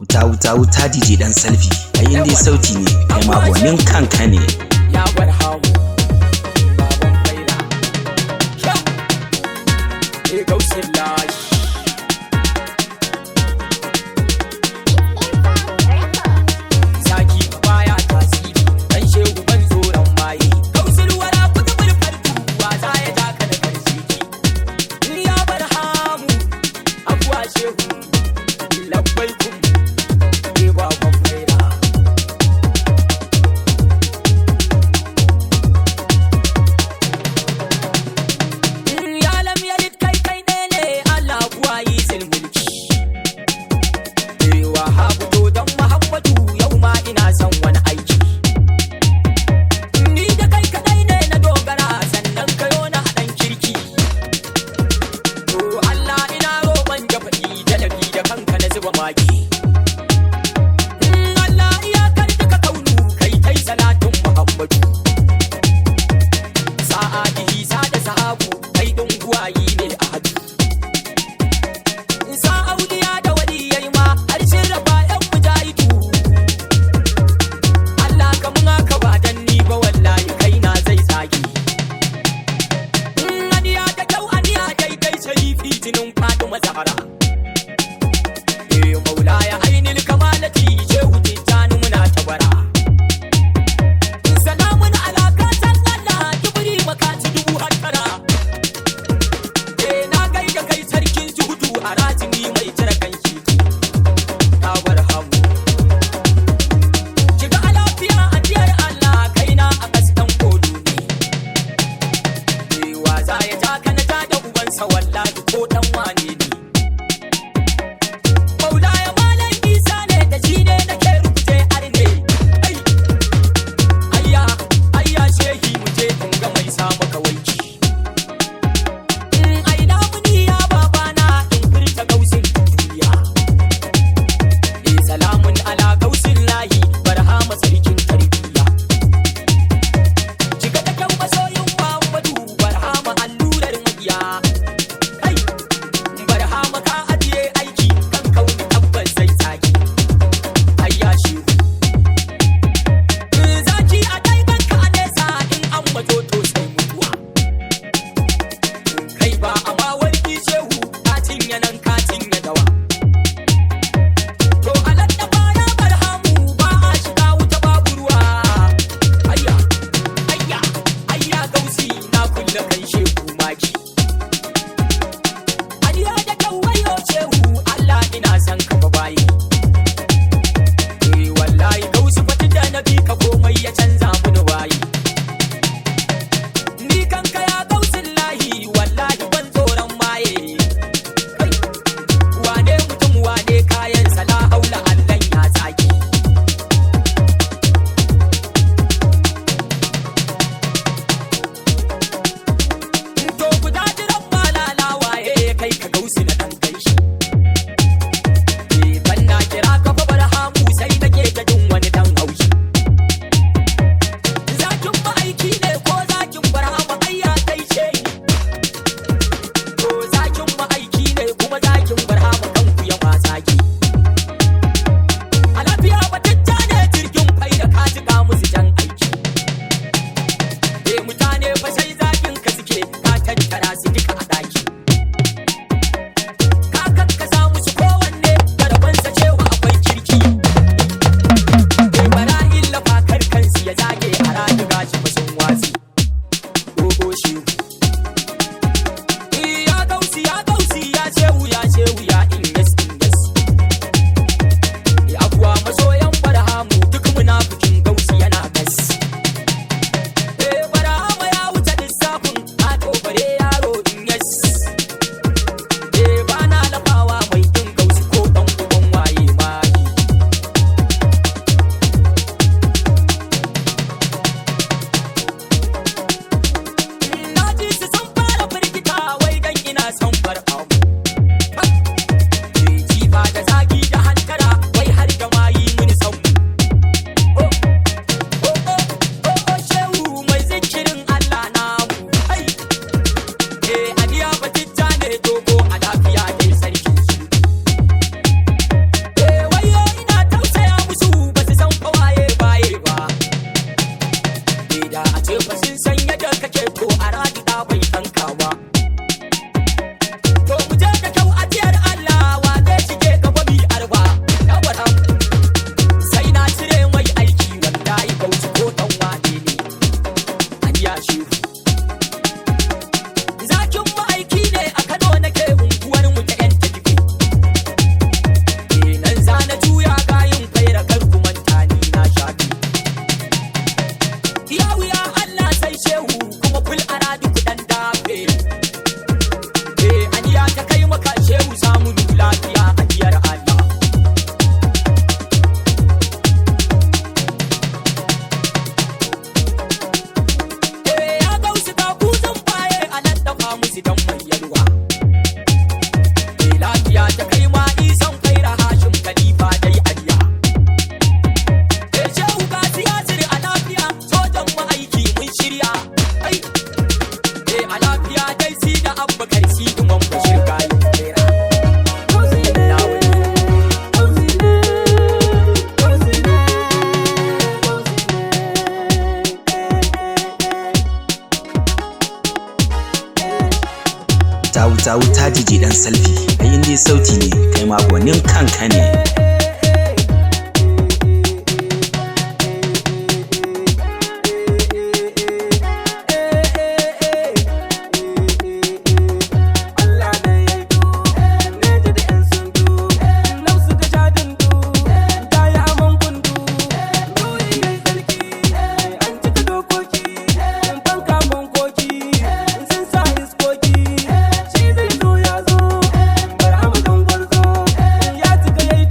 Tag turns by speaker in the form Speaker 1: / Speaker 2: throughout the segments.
Speaker 1: wuta DJ dan selfie ai dai sauti ne kai ma gwanin kanka ne
Speaker 2: ya bar hawo baban faida e gausin lashi zaki baya tasiri dan shehu ban tsoron maye gausin wara kudu burfartu wa za ya taka da karshe ya bar hamu abuwa shehu labbaikum e baban faida Allah iyakar duka kaunu kai tai salatun Muhammadu sa'adihi sada sahabu kai dunguwayi ne a hadu sa auliya da waliyai ma har shirrafa yan mujahidu Allah kamun haka ba dan ni ba wallahi kai na zai tsage aniya da kyau aniya daidai sharifi jinin Fatima Zahra maula
Speaker 1: sawu tajiji dan salfi ayin dai sauti ne kai ma gwanin kanka ne.
Speaker 2: Yayi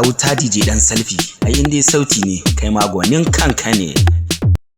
Speaker 1: wuta DJ dan selfie ai in dai sauti ne kai ma gwanin kanka ne.